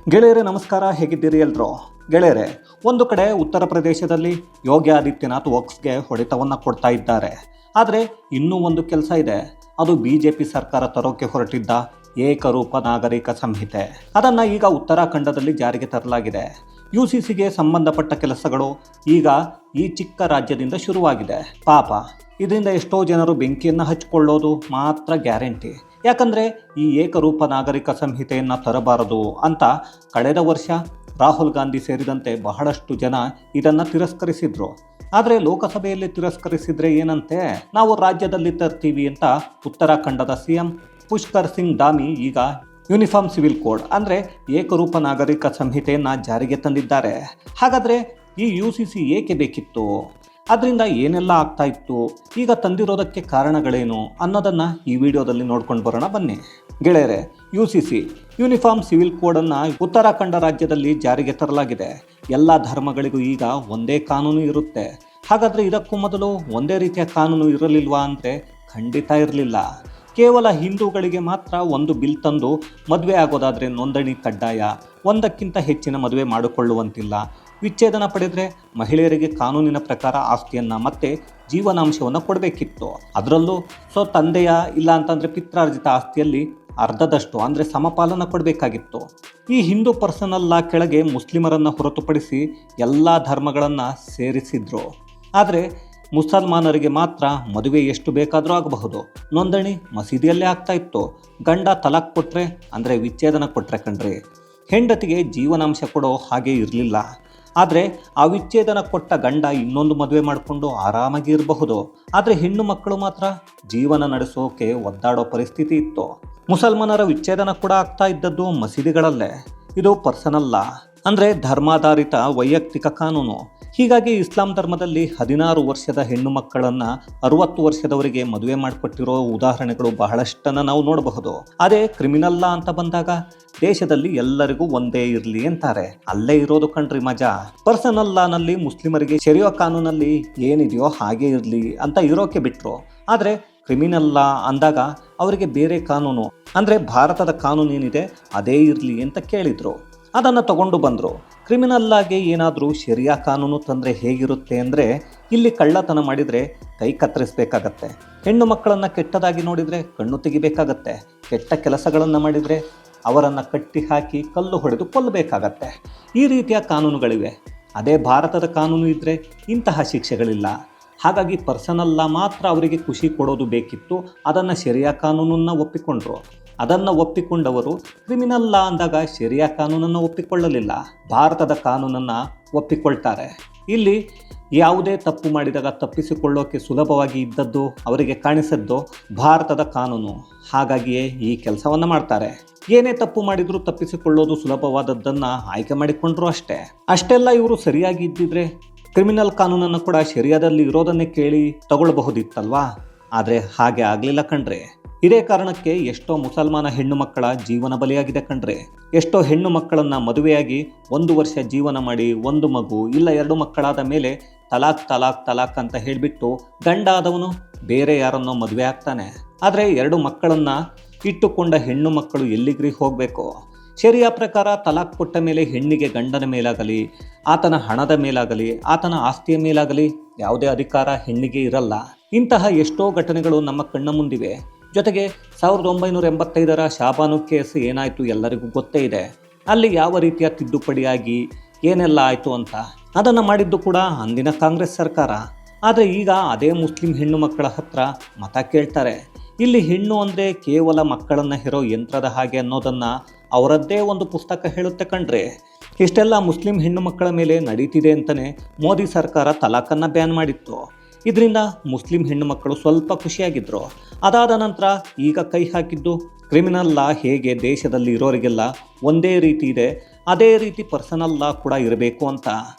ಗೆಳೆಯರೇ ನಮಸ್ಕಾರ, ಹೇಗಿದ್ದೀರಿ ಎಲ್ರು? ಗೆಳೆಯರೇ, ಒಂದು ಕಡೆ ಉತ್ತರ ಪ್ರದೇಶದಲ್ಲಿ ಯೋಗಿ ಆದಿತ್ಯನಾಥ್ ವಕ್ಫ್ಗೆ ಹೊಡೆತವನ್ನು ಕೊಡ್ತಾ ಇದ್ದಾರೆ. ಆದರೆ ಇನ್ನೂ ಒಂದು ಕೆಲಸ ಇದೆ. ಅದು BJP ಸರ್ಕಾರ ತರೋಕೆ ಹೊರಟಿದ್ದ ಏಕರೂಪ ನಾಗರಿಕ ಸಂಹಿತೆ. ಅದನ್ನು ಈಗ ಉತ್ತರಾಖಂಡದಲ್ಲಿ ಜಾರಿಗೆ ತರಲಾಗಿದೆ. UCCಗೆ ಸಂಬಂಧಪಟ್ಟ ಕೆಲಸಗಳು ಈಗ ಈ ಚಿಕ್ಕ ರಾಜ್ಯದಿಂದ ಶುರುವಾಗಿದೆ. ಪಾಪ, ಇದರಿಂದ ಎಷ್ಟೋ ಜನರು ಬೆಂಕಿಯನ್ನು ಹಚ್ಚಿಕೊಳ್ಳೋದು ಮಾತ್ರ ಗ್ಯಾರಂಟಿ. ಯಾಕಂದರೆ ಈ ಏಕರೂಪ ನಾಗರಿಕ ಸಂಹಿತೆಯನ್ನು ತರಬಾರದು ಅಂತ ಕಳೆದ ವರ್ಷ ರಾಹುಲ್ ಗಾಂಧಿ ಸೇರಿದಂತೆ ಬಹಳಷ್ಟು ಜನ ಇದನ್ನು ತಿರಸ್ಕರಿಸಿದ್ರು. ಆದರೆ ಲೋಕಸಭೆಯಲ್ಲಿ ತಿರಸ್ಕರಿಸಿದ್ರೆ ಏನಂತೆ, ನಾವು ರಾಜ್ಯದಲ್ಲಿ ತರ್ತೀವಿ ಅಂತ ಉತ್ತರಾಖಂಡದ CM ಪುಷ್ಕರ್ ಸಿಂಗ್ ಧಾಮಿ ಈಗ ಯೂನಿಫಾರ್ಮ್ ಸಿವಿಲ್ ಕೋಡ್ ಅಂದರೆ ಏಕರೂಪ ನಾಗರಿಕ ಸಂಹಿತೆಯನ್ನು ಜಾರಿಗೆ ತಂದಿದ್ದಾರೆ. ಹಾಗಾದರೆ ಈ UCC ಏಕೆ ಬೇಕಿತ್ತು? ಅದರಿಂದ ಏನೆಲ್ಲ ಆಗ್ತಾ ಇತ್ತು, ಈಗ ತಂದಿರೋದಕ್ಕೆ ಕಾರಣಗಳೇನು ಅನ್ನೋದನ್ನು ಈ ವಿಡಿಯೋದಲ್ಲಿ ನೋಡ್ಕೊಂಡು ಬರೋಣ ಬನ್ನಿ. ಗೆಳೆಯರೆ, UCC ಯೂನಿಫಾರ್ಮ್ ಸಿವಿಲ್ ಕೋಡನ್ನು ಉತ್ತರಾಖಂಡ ರಾಜ್ಯದಲ್ಲಿ ಜಾರಿಗೆ ತರಲಾಗಿದೆ. ಎಲ್ಲ ಧರ್ಮಗಳಿಗೂ ಈಗ ಒಂದೇ ಕಾನೂನು ಇರುತ್ತೆ. ಹಾಗಾದರೆ ಇದಕ್ಕೂ ಮೊದಲು ಒಂದೇ ರೀತಿಯ ಕಾನೂನು ಇರಲಿಲ್ವಾ ಅಂದರೆ ಖಂಡಿತ ಇರಲಿಲ್ಲ. ಕೇವಲ ಹಿಂದೂಗಳಿಗೆ ಮಾತ್ರ ಒಂದು ಬಿಲ್ ತಂದು ಮದುವೆ ಆಗೋದಾದರೆ ನೋಂದಣಿ ಕಡ್ಡಾಯ, ಒಂದಕ್ಕಿಂತ ಹೆಚ್ಚಿನ ಮದುವೆ ಮಾಡಿಕೊಳ್ಳುವಂತಿಲ್ಲ, ವಿಚ್ಛೇದನ ಪಡೆದರೆ ಮಹಿಳೆಯರಿಗೆ ಕಾನೂನಿನ ಪ್ರಕಾರ ಆಸ್ತಿಯನ್ನು ಮತ್ತೆ ಜೀವನಾಂಶವನ್ನು ಕೊಡಬೇಕಿತ್ತು. ಅದರಲ್ಲೂ ತಂದೆಯ ಇಲ್ಲ ಅಂತಂದರೆ ಪಿತ್ರಾರ್ಜಿತ ಆಸ್ತಿಯಲ್ಲಿ ಅರ್ಧದಷ್ಟು ಅಂದರೆ ಸಮಪಾಲನ ಕೊಡಬೇಕಾಗಿತ್ತು. ಈ ಹಿಂದೂ ಪರ್ಸನಲ್ ಲಾ ಕೆಳಗೆ ಮುಸ್ಲಿಮರನ್ನು ಹೊರತುಪಡಿಸಿ ಎಲ್ಲ ಧರ್ಮಗಳನ್ನು ಸೇರಿಸಿದ್ರು. ಆದರೆ ಮುಸಲ್ಮಾನರಿಗೆ ಮಾತ್ರ ಮದುವೆ ಎಷ್ಟು ಬೇಕಾದರೂ ಆಗಬಹುದು, ನೋಂದಣಿ ಮಸೀದಿಯಲ್ಲೇ ಆಗ್ತಾ ಇತ್ತು. ಗಂಡ ತಲಾಕ್ ಕೊಟ್ಟರೆ ಅಂದರೆ ವಿಚ್ಛೇದನ ಕೊಟ್ಟರೆ ಕಣ್ರಿ, ಹೆಂಡತಿಗೆ ಜೀವನಾಂಶ ಕೊಡೋ ಹಾಗೆ ಇರಲಿಲ್ಲ. ಆದರೆ ಆ ವಿಚ್ಛೇದನ ಕೊಟ್ಟ ಗಂಡ ಇನ್ನೊಂದು ಮದುವೆ ಮಾಡಿಕೊಂಡು ಆರಾಮಾಗಿ ಇರಬಹುದು. ಆದರೆ ಹೆಣ್ಣು ಮಕ್ಕಳು ಮಾತ್ರ ಜೀವನ ನಡೆಸೋಕೆ ಒದ್ದಾಡೋ ಪರಿಸ್ಥಿತಿ ಇತ್ತು. ಮುಸಲ್ಮಾನರ ವಿಚ್ಛೇದನ ಕೂಡ ಆಗ್ತಾ ಇದ್ದದ್ದು ಮಸೀದಿಗಳಲ್ಲೇ. ಇದು ಪರ್ಸನಲ್ ಲಾ ಅಂದರೆ ಧರ್ಮಾಧಾರಿತ ವೈಯಕ್ತಿಕ ಕಾನೂನು. ಹೀಗಾಗಿ ಇಸ್ಲಾಂ ಧರ್ಮದಲ್ಲಿ 16 ವರ್ಷದ ಹೆಣ್ಣು ಮಕ್ಕಳನ್ನು 60 ವರ್ಷದವರಿಗೆ ಮದುವೆ ಮಾಡಿಕೊಟ್ಟಿರೋ ಉದಾಹರಣೆಗಳು ಬಹಳಷ್ಟನ್ನು ನಾವು ನೋಡಬಹುದು. ಅದೇ ಕ್ರಿಮಿನಲ್ ಲಾ ಅಂತ ಬಂದಾಗ ದೇಶದಲ್ಲಿ ಎಲ್ಲರಿಗೂ ಒಂದೇ ಇರಲಿ ಅಂತಾರೆ. ಅಲ್ಲೇ ಇರೋದು ಕಣ್ರಿ ಮಜಾ. ಪರ್ಸನಲ್ ಲಾನಲ್ಲಿ ಮುಸ್ಲಿಮರಿಗೆ ಶರಿಯೋ ಕಾನೂನಲ್ಲಿ ಏನಿದೆಯೋ ಹಾಗೆ ಇರಲಿ ಅಂತ ಇರೋಕೆ ಬಿಟ್ಟರು. ಆದರೆ ಕ್ರಿಮಿನಲ್ ಲಾ ಅಂದಾಗ ಅವರಿಗೆ ಬೇರೆ ಕಾನೂನು ಅಂದರೆ ಭಾರತದ ಕಾನೂನು ಏನಿದೆ ಅದೇ ಇರಲಿ ಅಂತ ಕೇಳಿದರು. ಅದನ್ನು ತಗೊಂಡು ಬಂದರು. ಕ್ರಿಮಿನಲ್ ಲಾಗೆ ಏನಾದರೂ ಶರಿಯಾ ಕಾನೂನು ತಂದರೆ ಹೇಗಿರುತ್ತೆ ಅಂದರೆ, ಇಲ್ಲಿ ಕಳ್ಳತನ ಮಾಡಿದರೆ ಕೈ ಕತ್ತರಿಸಬೇಕಾಗತ್ತೆ, ಹೆಣ್ಣು ಮಕ್ಕಳನ್ನು ಕೆಟ್ಟದಾಗಿ ನೋಡಿದರೆ ಕಣ್ಣು ತೆಗಿಬೇಕಾಗತ್ತೆ, ಕೆಟ್ಟ ಕೆಲಸಗಳನ್ನು ಮಾಡಿದರೆ ಅವರನ್ನು ಕಟ್ಟಿ ಹಾಕಿ ಕಲ್ಲು ಹೊಡೆದು ಕೊಲ್ಲಬೇಕಾಗತ್ತೆ. ಈ ರೀತಿಯ ಕಾನೂನುಗಳಿವೆ. ಅದೇ ಭಾರತದ ಕಾನೂನು ಇದ್ದರೆ ಇಂತಹ ಶಿಕ್ಷೆಗಳಿಲ್ಲ. ಹಾಗಾಗಿ ಪರ್ಸನಲ್ ಲಾ ಮಾತ್ರ ಅವರಿಗೆ ಖುಷಿ ಕೊಡೋದು ಬೇಕಿತ್ತು. ಅದನ್ನು ಶರಿಯಾ ಕಾನೂನನ್ನು ಒಪ್ಪಿಕೊಂಡ್ರು. ಅದನ್ನು ಒಪ್ಪಿಕೊಂಡವರು ಕ್ರಿಮಿನಲ್ ಲಾ ಅಂದಾಗ ಶರಿಯಾ ಕಾನೂನನ್ನು ಒಪ್ಪಿಕೊಳ್ಳಲಿಲ್ಲ, ಭಾರತದ ಕಾನೂನನ್ನು ಒಪ್ಪಿಕೊಳ್ತಾರೆ. ಇಲ್ಲಿ ಯಾವುದೇ ತಪ್ಪು ಮಾಡಿದಾಗ ತಪ್ಪಿಸಿಕೊಳ್ಳೋಕೆ ಸುಲಭವಾಗಿ ಇದ್ದದ್ದು ಅವರಿಗೆ ಕಾಣಿಸಿದ್ದು ಭಾರತದ ಕಾನೂನು. ಹಾಗಾಗಿಯೇ ಈ ಕೆಲಸವನ್ನು ಮಾಡ್ತಾರೆ. ಏನೇ ತಪ್ಪು ಮಾಡಿದರೂ ತಪ್ಪಿಸಿಕೊಳ್ಳೋದು ಸುಲಭವಾದದ್ದನ್ನು ಆಯ್ಕೆ ಮಾಡಿಕೊಂಡ್ರು ಅಷ್ಟೇ. ಅಷ್ಟೆಲ್ಲ ಇವರು ಸರಿಯಾಗಿ ಇದ್ದಿದ್ರೆ ಕ್ರಿಮಿನಲ್ ಕಾನೂನನ್ನು ಕೂಡ ಶರಿಯಾದಲ್ಲಿ ಇರೋದನ್ನೇ ಕೇಳಿ ತಗೊಳ್ಬಹುದಿತ್ತಲ್ವಾ? ಆದರೆ ಹಾಗೆ ಆಗಲಿಲ್ಲ ಕಣ್ರಿ. ಇದೇ ಕಾರಣಕ್ಕೆ ಎಷ್ಟೋ ಮುಸಲ್ಮಾನ ಹೆಣ್ಣು ಮಕ್ಕಳ ಜೀವನ ಬಲಿಯಾಗಿದೆ ಕಣ್ರಿ. ಎಷ್ಟೋ ಹೆಣ್ಣು ಮಕ್ಕಳನ್ನು ಮದುವೆಯಾಗಿ 1 ವರ್ಷ ಜೀವನ ಮಾಡಿ 1 ಮಗು ಇಲ್ಲ 2 ಮಕ್ಕಳಾದ ಮೇಲೆ ತಲಾಕ್ ತಲಾಕ್ ತಲಾಕ್ ಅಂತ ಹೇಳಿಬಿಟ್ಟು ಗಂಡ ಆದವನು ಬೇರೆ ಯಾರನ್ನೋ ಮದುವೆ ಆಗ್ತಾನೆ. ಆದರೆ 2 ಮಕ್ಕಳನ್ನು ಇಟ್ಟುಕೊಂಡ ಹೆಣ್ಣು ಮಕ್ಕಳು ಎಲ್ಲಿಗ್ರಿ ಹೋಗಬೇಕು? ಶರಿಯಾ ಪ್ರಕಾರ ತಲಾಕ್ ಕೊಟ್ಟ ಮೇಲೆ ಹೆಣ್ಣಿಗೆ ಗಂಡನ ಮೇಲಾಗಲಿ, ಆತನ ಹಣದ ಮೇಲಾಗಲಿ, ಆತನ ಆಸ್ತಿಯ ಮೇಲಾಗಲಿ ಯಾವುದೇ ಅಧಿಕಾರ ಹೆಣ್ಣಿಗೆ ಇರಲ್ಲ. ಇಂತಹ ಎಷ್ಟೋ ಘಟನೆಗಳು ನಮ್ಮ ಕಣ್ಣ ಮುಂದಿವೆ. ಜೊತೆಗೆ 1985ರ ಶಾಬಾನು ಕೇಸ್ ಏನಾಯಿತು ಎಲ್ಲರಿಗೂ ಗೊತ್ತೇ ಇದೆ. ಅಲ್ಲಿ ಯಾವ ರೀತಿಯ ತಿದ್ದುಪಡಿಯಾಗಿ ಏನೆಲ್ಲ ಆಯಿತು ಅಂತ ಅದನ್ನು ಮಾಡಿದ್ದು ಕೂಡ ಅಂದಿನ ಕಾಂಗ್ರೆಸ್ ಸರ್ಕಾರ. ಆದರೆ ಈಗ ಅದೇ ಮುಸ್ಲಿಂ ಹೆಣ್ಣು ಮಕ್ಕಳ ಹತ್ರ ಮತ ಕೇಳ್ತಾರೆ. ಇಲ್ಲಿ ಹೆಣ್ಣು ಅಂದರೆ ಕೇವಲ ಮಕ್ಕಳನ್ನು ಹೆರೋ ಯಂತ್ರದ ಹಾಗೆ ಅನ್ನೋದನ್ನು ಅವರದ್ದೇ ಒಂದು ಪುಸ್ತಕ ಹೇಳುತ್ತೆ ಕಣ್ರಿ. ಇಷ್ಟೆಲ್ಲ ಮುಸ್ಲಿಂ ಹೆಣ್ಣು ಮಕ್ಕಳ ಮೇಲೆ ನಡೀತಿದೆ ಅಂತಲೇ ಮೋದಿ ಸರ್ಕಾರ ತಲಾಖನ್ನು ಬ್ಯಾನ್ ಮಾಡಿತ್ತು. ಇದರಿಂದ ಮುಸ್ಲಿಂ ಹೆಣ್ಣು ಮಕ್ಕಳು ಸ್ವಲ್ಪ ಖುಷಿಯಾಗಿದ್ದರು. ಅದಾದ ನಂತರ ಈಗ ಕೈ ಹಾಕಿದ್ದು ಕ್ರಿಮಿನಲ್ ಲಾ ಹೇಗೆ ದೇಶದಲ್ಲಿ ಇರೋರಿಗೆಲ್ಲ ಒಂದೇ ರೀತಿ ಇದೆ, ಅದೇ ರೀತಿ ಪರ್ಸನಲ್ ಲಾ ಕೂಡ ಇರಬೇಕು ಅಂತ.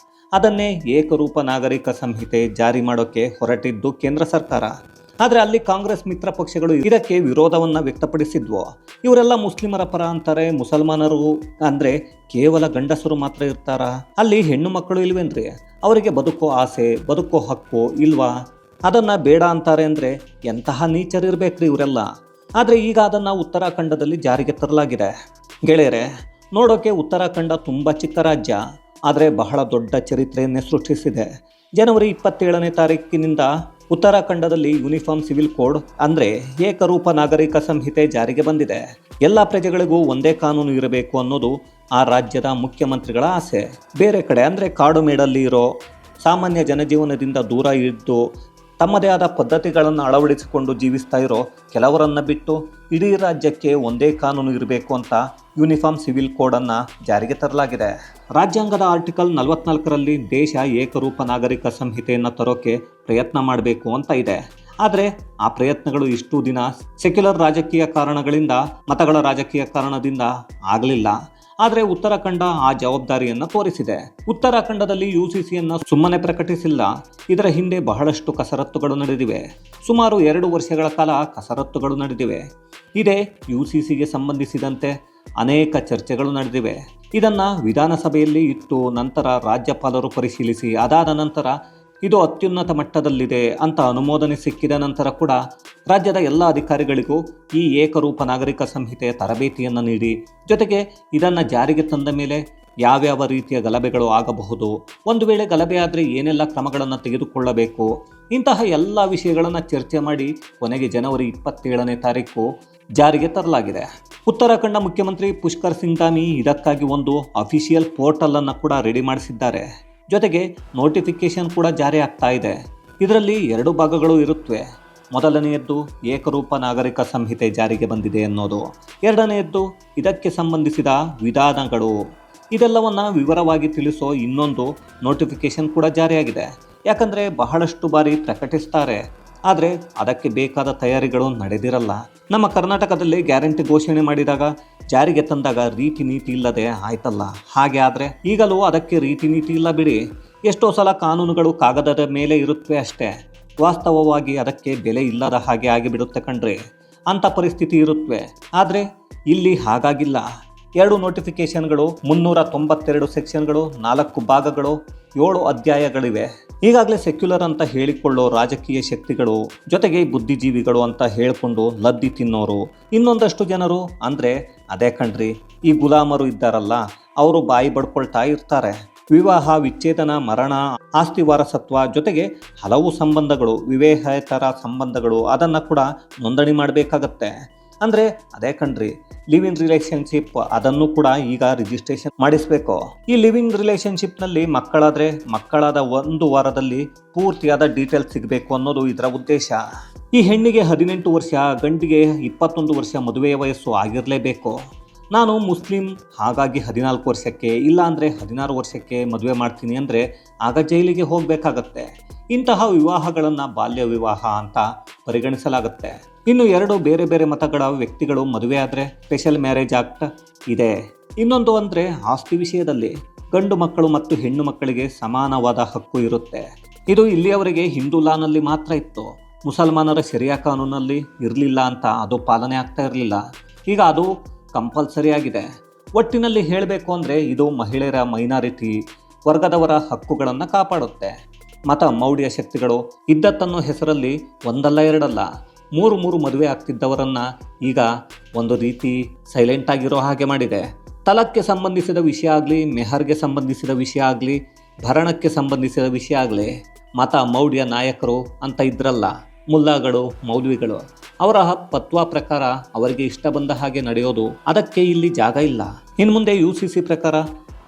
ಅದನ್ನೇ ಏಕರೂಪ ನಾಗರಿಕ ಸಂಹಿತೆ ಜಾರಿ ಮಾಡೋಕ್ಕೆ ಹೊರಟಿದ್ದು ಕೇಂದ್ರ ಸರ್ಕಾರ. ಆದರೆ ಅಲ್ಲಿ ಕಾಂಗ್ರೆಸ್ ಮಿತ್ರ ಪಕ್ಷಗಳು ಇದಕ್ಕೆ ವಿರೋಧವನ್ನು ವ್ಯಕ್ತಪಡಿಸಿದ್ವು. ಇವರೆಲ್ಲ ಮುಸ್ಲಿಮರ ಪರ ಅಂತಾರೆ. ಮುಸಲ್ಮಾನರು ಅಂದರೆ ಕೇವಲ ಗಂಡಸರು ಮಾತ್ರ ಇರ್ತಾರ, ಅಲ್ಲಿ ಹೆಣ್ಣು ಮಕ್ಕಳು ಇಲ್ವೇನ್ರಿ? ಅವರಿಗೆ ಬದುಕೋ ಆಸೆ, ಬದುಕೋ ಹಕ್ಕು ಇಲ್ವಾ? ಅದನ್ನು ಬೇಡ ಅಂತಾರೆ ಅಂದರೆ ಎಂತಹ ನೀಚರಿರ್ಬೇಕ್ರಿ ಇವರೆಲ್ಲ. ಆದರೆ ಈಗ ಅದನ್ನು ಉತ್ತರಾಖಂಡದಲ್ಲಿ ಜಾರಿಗೆ ತರಲಾಗಿದೆ. ಗೆಳೆಯರೆ, ನೋಡೋಕೆ ಉತ್ತರಾಖಂಡ ತುಂಬ ಚಿಕ್ಕ ರಾಜ್ಯ, ಆದರೆ ಬಹಳ ದೊಡ್ಡ ಚರಿತ್ರೆಯನ್ನೇ ಸೃಷ್ಟಿಸಿದೆ. ಜನವರಿ 27ನೇ ತಾರೀಕಿನಿಂದ ಉತ್ತರಾಖಂಡದಲ್ಲಿ ಯೂನಿಫಾರ್ಮ್ ಸಿವಿಲ್ ಕೋಡ್ ಅಂದರೆ ಏಕರೂಪ ನಾಗರಿಕ ಸಂಹಿತೆ ಜಾರಿಗೆ ಬಂದಿದೆ. ಎಲ್ಲ ಪ್ರಜೆಗಳಿಗೂ ಒಂದೇ ಕಾನೂನು ಇರಬೇಕು ಅನ್ನೋದು ಆ ರಾಜ್ಯದ ಮುಖ್ಯಮಂತ್ರಿಗಳ ಆಸೆ. ಬೇರೆ ಕಡೆ ಅಂದರೆ ಕಾಡು ಮೇಡಲ್ಲಿ ಇರೋ ಸಾಮಾನ್ಯ ಜನಜೀವನದಿಂದ ದೂರ ಇದ್ದು ತಮ್ಮದೇ ಆದ ಪದ್ಧತಿಗಳನ್ನು ಅಳವಡಿಸಿಕೊಂಡು ಜೀವಿಸ್ತಾ ಇರೋ ಕೆಲವರನ್ನು ಬಿಟ್ಟು ಇಡೀ ರಾಜ್ಯಕ್ಕೆ ಒಂದೇ ಕಾನೂನು ಇರಬೇಕು ಅಂತ ಯೂನಿಫಾರ್ಮ್ ಸಿವಿಲ್ ಕೋಡನ್ನು ಜಾರಿಗೆ ತರಲಾಗಿದೆ. ರಾಜ್ಯಾಂಗದ ಆರ್ಟಿಕಲ್ 44ರಲ್ಲಿ ದೇಶ ಏಕರೂಪ ನಾಗರಿಕ ಸಂಹಿತೆಯನ್ನು ತರೋಕೆ ಪ್ರಯತ್ನ ಮಾಡಬೇಕು ಅಂತ ಇದೆ. ಆದರೆ ಆ ಪ್ರಯತ್ನಗಳು ಇಷ್ಟು ದಿನ ಸೆಕ್ಯುಲರ್ ರಾಜಕೀಯ ಕಾರಣಗಳಿಂದ, ಮತಗಳ ರಾಜಕೀಯ ಕಾರಣದಿಂದ ಆಗಲಿಲ್ಲ. ಆದರೆ ಉತ್ತರಾಖಂಡ ಆ ಜವಾಬ್ದಾರಿಯನ್ನು ತೋರಿಸಿದೆ. ಉತ್ತರಾಖಂಡದಲ್ಲಿ UCCಯನ್ನು ಸುಮ್ಮನೆ ಪ್ರಕಟಿಸಿಲ್ಲ. ಇದರ ಹಿಂದೆ ಬಹಳಷ್ಟು ಕಸರತ್ತುಗಳು ನಡೆದಿವೆ. ಸುಮಾರು 2 ವರ್ಷಗಳ ಕಾಲ ಕಸರತ್ತುಗಳು ನಡೆದಿವೆ. ಇದೇ UCCಗೆ ಸಂಬಂಧಿಸಿದಂತೆ ಅನೇಕ ಚರ್ಚೆಗಳು ನಡೆದಿವೆ. ಇದನ್ನು ವಿಧಾನಸಭೆಯಲ್ಲಿ ಇಟ್ಟು ನಂತರ ರಾಜ್ಯಪಾಲರು ಪರಿಶೀಲಿಸಿ ಅದಾದ ನಂತರ ಇದು ಅತ್ಯುನ್ನತ ಮಟ್ಟದಲ್ಲಿದೆ ಅಂತ ಅನುಮೋದನೆ ಸಿಕ್ಕಿದ ನಂತರ ಕೂಡ ರಾಜ್ಯದ ಎಲ್ಲ ಅಧಿಕಾರಿಗಳಿಗೂ ಈ ಏಕರೂಪ ನಾಗರಿಕ ಸಂಹಿತೆಯ ತರಬೇತಿಯನ್ನು ನೀಡಿ, ಜೊತೆಗೆ ಇದನ್ನು ಜಾರಿಗೆ ತಂದ ಮೇಲೆ ಯಾವ್ಯಾವ ರೀತಿಯ ಗಲಭೆಗಳು ಆಗಬಹುದು, ಒಂದು ವೇಳೆ ಗಲಭೆ ಆದರೆ ಏನೆಲ್ಲ ಕ್ರಮಗಳನ್ನು ತೆಗೆದುಕೊಳ್ಳಬೇಕು, ಇಂತಹ ಎಲ್ಲ ವಿಷಯಗಳನ್ನು ಚರ್ಚೆ ಮಾಡಿ ಕೊನೆಗೆ ಜನವರಿ 27ನೇ ತಾರೀಕು ಜಾರಿಗೆ ತರಲಾಗಿದೆ. ಉತ್ತರಾಖಂಡ ಮುಖ್ಯಮಂತ್ರಿ ಪುಷ್ಕರ್ ಸಿಂಗ್ ಧಾಮಿ ಇದಕ್ಕಾಗಿ ಒಂದು ಅಫಿಷಿಯಲ್ ಪೋರ್ಟಲನ್ನು ಕೂಡ ರೆಡಿ ಮಾಡಿಸಿದ್ದಾರೆ. ಜೊತೆಗೆ ನೋಟಿಫಿಕೇಶನ್ ಕೂಡ ಜಾರಿ ಆಗ್ತಾ ಇದೆ. ಇದರಲ್ಲಿ 2 ಭಾಗಗಳು ಇರುತ್ತವೆ. ಮೊದಲನೆಯದ್ದು ಏಕರೂಪ ನಾಗರಿಕ ಸಂಹಿತೆ ಜಾರಿಗೆ ಬಂದಿದೆ ಅನ್ನೋದು, ಎರಡನೆಯದ್ದು ಇದಕ್ಕೆ ಸಂಬಂಧಿಸಿದ ವಿಧಾನಗಳು. ಇದೆಲ್ಲವನ್ನು ವಿವರವಾಗಿ ತಿಳಿಸೋ ಇನ್ನೊಂದು ನೋಟಿಫಿಕೇಶನ್ ಕೂಡ ಜಾರಿಯಾಗಿದೆ. ಯಾಕಂದರೆ ಬಹಳಷ್ಟು ಬಾರಿ ಪ್ರಕಟಿಸ್ತಾರೆ, ಆದರೆ ಅದಕ್ಕೆ ಬೇಕಾದ ತಯಾರಿಗಳು ನಡೆದಿರಲ್ಲ. ನಮ್ಮ ಕರ್ನಾಟಕದಲ್ಲಿ ಗ್ಯಾರಂಟಿ ಘೋಷಣೆ ಮಾಡಿದಾಗ ಜಾರಿಗೆ ತಂದಾಗ ರೀತಿ ನೀತಿ ಇಲ್ಲದೆ ಆಯ್ತಲ್ಲ. ಹಾಗೆ ಆದರೆ ಈಗಲೂ ಅದಕ್ಕೆ ರೀತಿ ನೀತಿ ಇಲ್ಲ ಬಿಡಿ. ಎಷ್ಟೋ ಸಲ ಕಾನೂನುಗಳು ಕಾಗದದ ಮೇಲೆ ಇರುತ್ತವೆ ಅಷ್ಟೇ, ವಾಸ್ತವವಾಗಿ ಅದಕ್ಕೆ ಬೆಲೆ ಇಲ್ಲದ ಹಾಗೆ ಆಗಿಬಿಡುತ್ತೆ ಕಣ್ರಿ. ಅಂಥ ಪರಿಸ್ಥಿತಿ ಇರುತ್ತವೆ. ಆದರೆ ಇಲ್ಲಿ ಹಾಗಾಗಿಲ್ಲ. 2 ನೋಟಿಫಿಕೇಶನ್ಗಳು, 392 ಸೆಕ್ಷನ್ಗಳು, 4 ಭಾಗಗಳು, 7 ಅಧ್ಯಾಯಗಳಿವೆ. ಈಗಾಗಲೇ ಸೆಕ್ಯುಲರ್ ಅಂತ ಹೇಳಿಕೊಳ್ಳೋ ರಾಜಕೀಯ ಶಕ್ತಿಗಳು, ಜೊತೆಗೆ ಬುದ್ಧಿಜೀವಿಗಳು ಅಂತ ಹೇಳಿಕೊಂಡು ಲದ್ದಿ ತಿನ್ನೋರು ಇನ್ನೊಂದಷ್ಟು ಜನರು, ಅಂದರೆ ಅದೇ ಕಣ್ರಿ ಈ ಗುಲಾಮರು ಇದ್ದಾರಲ್ಲ, ಅವರು ಬಾಯಿ ಬಡ್ಕೊಳ್ತಾ ಇರ್ತಾರೆ. ವಿವಾಹ, ವಿಚ್ಛೇದನ, ಮರಣ, ಆಸ್ತಿ ವಾರಸತ್ವ, ಜೊತೆಗೆ ಹಲವು ಸಂಬಂಧಗಳು, ವಿವಾಹೇತರ ಸಂಬಂಧಗಳು, ಅದನ್ನು ಕೂಡ ನೋಂದಣಿ ಮಾಡಬೇಕಾಗತ್ತೆ. ಅಂದರೆ ಅದೇ ಕಣ್ರಿ ಲಿವ್ ಇನ್ ರಿಲೇಷನ್ಶಿಪ್, ಅದನ್ನು ಕೂಡ ಈಗ ರಿಜಿಸ್ಟ್ರೇಷನ್ ಮಾಡಿಸಬೇಕು. ಈ ಲಿವ್ ಇನ್ ರಿಲೇಷನ್ಶಿಪ್ನಲ್ಲಿ ಮಕ್ಕಳಾದರೆ ಮಕ್ಕಳಾದ 1 ವಾರದಲ್ಲಿ ಪೂರ್ತಿಯಾದ ಡೀಟೇಲ್ಸ್ ಸಿಗಬೇಕು ಅನ್ನೋದು ಇದರ ಉದ್ದೇಶ. ಈ ಹೆಣ್ಣಿಗೆ 18 ವರ್ಷ, ಗಂಡಿಗೆ 21 ವರ್ಷ ಮದುವೆಯ ವಯಸ್ಸು ಆಗಿರಲೇಬೇಕು. ನಾನು ಮುಸ್ಲಿಂ, ಹಾಗಾಗಿ 14 ವರ್ಷಕ್ಕೆ ಇಲ್ಲ ಅಂದರೆ 16 ವರ್ಷಕ್ಕೆ ಮದುವೆ ಮಾಡ್ತೀನಿ ಅಂದರೆ ಆಗ ಜೈಲಿಗೆ ಹೋಗಬೇಕಾಗತ್ತೆ. ಇಂತಹ ವಿವಾಹಗಳನ್ನು ಬಾಲ್ಯ ವಿವಾಹ ಅಂತ ಪರಿಗಣಿಸಲಾಗುತ್ತೆ. ಇನ್ನು 2 ಬೇರೆ ಬೇರೆ ಮತಗಳ ವ್ಯಕ್ತಿಗಳು ಮದುವೆ ಆದರೆ ಸ್ಪೆಷಲ್ ಮ್ಯಾರೇಜ್ ಆಕ್ಟ್ ಇದೆ. ಇನ್ನೊಂದು ಅಂದರೆ ಆಸ್ತಿ ವಿಷಯದಲ್ಲಿ ಗಂಡು ಮಕ್ಕಳು ಮತ್ತು ಹೆಣ್ಣು ಮಕ್ಕಳಿಗೆ ಸಮಾನವಾದ ಹಕ್ಕು ಇರುತ್ತೆ. ಇದು ಇಲ್ಲಿಯವರೆಗೆ ಹಿಂದೂ ಲಾನಲ್ಲಿ ಮಾತ್ರ ಇತ್ತು. ಮುಸಲ್ಮಾನರ ಶರಿಯಾ ಕಾನೂನಲ್ಲಿ ಇರಲಿಲ್ಲ ಅಂತ ಅದು ಪಾಲನೆ ಆಗ್ತಾ ಇರಲಿಲ್ಲ. ಈಗ ಅದು ಕಂಪಲ್ಸರಿ ಆಗಿದೆ. ಒಟ್ಟಿನಲ್ಲಿ ಹೇಳಬೇಕು ಅಂದರೆ ಇದು ಮಹಿಳೆಯರ ಮೈನಾರಿಟಿ ವರ್ಗದವರ ಹಕ್ಕುಗಳನ್ನು ಕಾಪಾಡುತ್ತೆ. ಮತ ಮೌಢ್ಯ ಶಕ್ತಿಗಳು ಇದ್ದತ್ತನ್ನೋ ಹೆಸರಲ್ಲಿ ಒಂದಲ್ಲ ಎರಡಲ್ಲ 3 ಮದುವೆ ಆಗ್ತಿದ್ದವರನ್ನು ಈಗ ಒಂದು ರೀತಿ ಸೈಲೆಂಟ್ ಆಗಿರೋ ಹಾಗೆ ಮಾಡಿದೆ. ತಲಕ್ಕೆ ಸಂಬಂಧಿಸಿದ ವಿಷಯ ಆಗಲಿ, ಮೆಹರ್ಗೆ ಸಂಬಂಧಿಸಿದ ವಿಷಯ ಆಗಲಿ, ಭರಣಕ್ಕೆ ಸಂಬಂಧಿಸಿದ ವಿಷಯ ಆಗಲಿ, ಮತ ಮೌಢ್ಯ ನಾಯಕರು ಅಂತ ಇದ್ರಲ್ಲ, ಮುಲ್ಲಾಗಳು, ಮೌಲ್ವಿಗಳು, ಅವರ ಪತ್ವಾ ಪ್ರಕಾರ ಅವರಿಗೆ ಇಷ್ಟ ಬಂದ ಹಾಗೆ ನಡೆಯೋದು, ಅದಕ್ಕೆ ಇಲ್ಲಿ ಜಾಗ ಇಲ್ಲ. ಇನ್ನು ಮುಂದೆ UCC ಪ್ರಕಾರ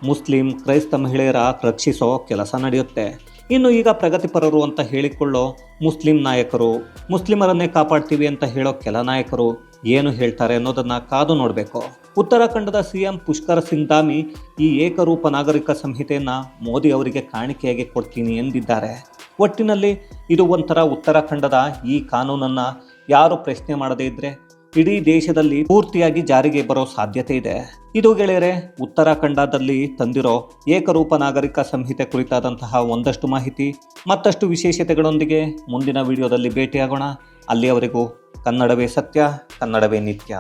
ಮುಸ್ಲಿಂ, ಕ್ರೈಸ್ತ ಮಹಿಳೆಯರ ರಕ್ಷಿಸೋ ಕೆಲಸ ನಡೆಯುತ್ತೆ. ಇನ್ನು ಈಗ ಪ್ರಗತಿಪರರು ಅಂತ ಹೇಳಿಕೊಳ್ಳೋ ಮುಸ್ಲಿಂ ನಾಯಕರು, ಮುಸ್ಲಿಮರನ್ನೇ ಕಾಪಾಡ್ತೀವಿ ಅಂತ ಹೇಳೋ ಕೆಲ ನಾಯಕರು ಏನು ಹೇಳ್ತಾರೆ ಅನ್ನೋದನ್ನು ಕಾದು ನೋಡಬೇಕು. ಉತ್ತರಾಖಂಡದ CM ಪುಷ್ಕರ್ ಸಿಂಗ್ ಧಾಮಿ ಈ ಏಕರೂಪ ನಾಗರಿಕ ಸಂಹಿತೆಯನ್ನು ಮೋದಿ ಅವರಿಗೆ ಕಾಣಿಕೆಯಾಗಿ ಕೊಡ್ತೀನಿ ಎಂದಿದ್ದಾರೆ. ಒಟ್ಟಿನಲ್ಲಿ ಇದು ಒಂಥರ ಉತ್ತರಾಖಂಡದ ಈ ಕಾನೂನನ್ನು ಯಾರು ಪ್ರಶ್ನೆ ಮಾಡದೇ ಇದ್ದರೆ ಇಡೀ ದೇಶದಲ್ಲಿ ಪೂರ್ತಿಯಾಗಿ ಜಾರಿಗೆ ಬರೋ ಸಾಧ್ಯತೆ ಇದೆ. ಇದು ಗೆಳೆಯರೆ ಉತ್ತರಾಖಂಡದಲ್ಲಿ ತಂದಿರೋ ಏಕರೂಪ ನಾಗರಿಕ ಸಂಹಿತೆ ಕುರಿತಾದಂತಹ ಒಂದಷ್ಟು ಮಾಹಿತಿ. ಮತ್ತಷ್ಟು ವಿಶೇಷತೆಗಳೊಂದಿಗೆ ಮುಂದಿನ ವಿಡಿಯೋದಲ್ಲಿ ಭೇಟಿಯಾಗೋಣ. ಅಲ್ಲಿಯವರೆಗೂ ಕನ್ನಡವೇ ಸತ್ಯ, ಕನ್ನಡವೇ ನಿತ್ಯ.